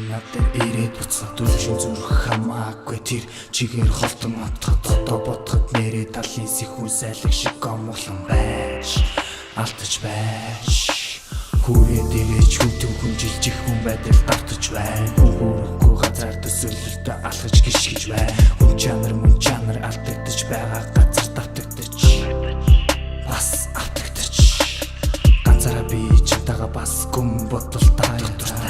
Надад ирээд буцаад үлчин зүрх хамаагүй тэр чигээр ховтон отоход одоо бодоход нэрээ талын сэхүүн сайлаг шиг гомглон байж алдаж байж хүрээд ирээч хүтэн хүнжилж их хүн байдал давтаж байна хүүрэхгүй газар төсөөлөлтөд алхаж гიშгэж байна хүн чанар мөн чанар алдагдаж байгаа газар давтагдаж бас автагдаж ганцаараа би чамтайгаа бас гүн бодолтой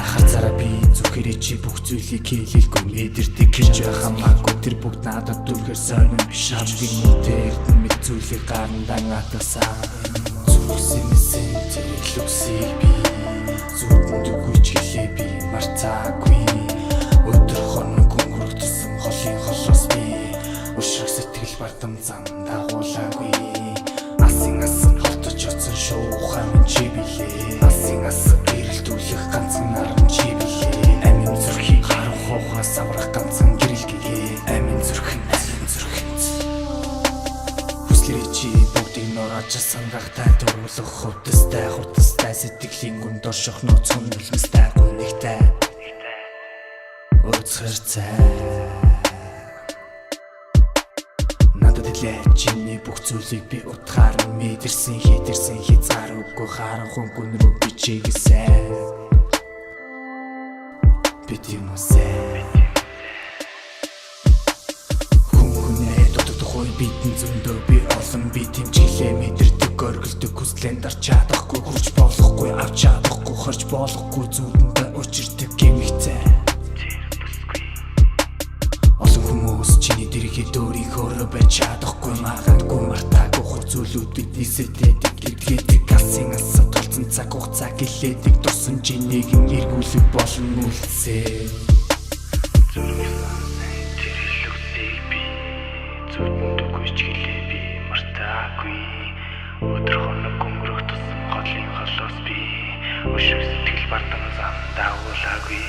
хазараа би зүгээрээ чи бүх зүйлийг хэлэлгүй мэдэрдэг гэж хамаагүй тэр бүгд надад дүрхэр сонирн биш хамгийн үнэтэй мэд зүйлийг гарандаа надасаа зүгсэн илүүсий би зүудэнд үгүйч хэлээ би марцаагүй өдөр хоног өнгөрсөн холын холоос би өшрөх сэтгэл бардам зам дагуулаагүй асан хортож оцсон шуухай минь чи билээ асан гэрэлтүүлэх ганцхан наран чи билээ амин зүрхийг харанхуйгаа саврах ганцхан гэрэлгээ амин зүрхэн хүслэрээ чи бүгдийг нурааж сангахтай дурлах хурдастай сэтгэлийн гүнд орших нууцхан үлмстэй гүнигтэй өцгөр цай надад илээ чиний бүх зүйлийг би утгаар мэдэрсэн хитэрсэн хязгаар үгүй харанхуй гүн рүү би чигээсэй бид юм усэ хүнээ дутагдахгүй бидэн зөндөө би олон би тэмчилээ мэдэрдэг оргилдог хүслэн дарч чадахгүй хурж болохгүй авч чадахгүй хорж болохгүй зүудэндээ учирдаг гэмэгцээ олон хүмүүс чиний дэргэд өөрийнхөө байж чадахгүй магадгүй мартаагүй хурцүүлүүд биднээсэтэдэг гэдгээд гасын асаа толцсон цаг хугацаа гэлээдэг тусан чинийг эргүүлэх болон үлдсээ зүудэнд үгүйч хэлээ би мартаагүй өдөр хоног өнгөрөх тусам холын холоос би өшрөх сэтгэл бардам зам дагуулаагүй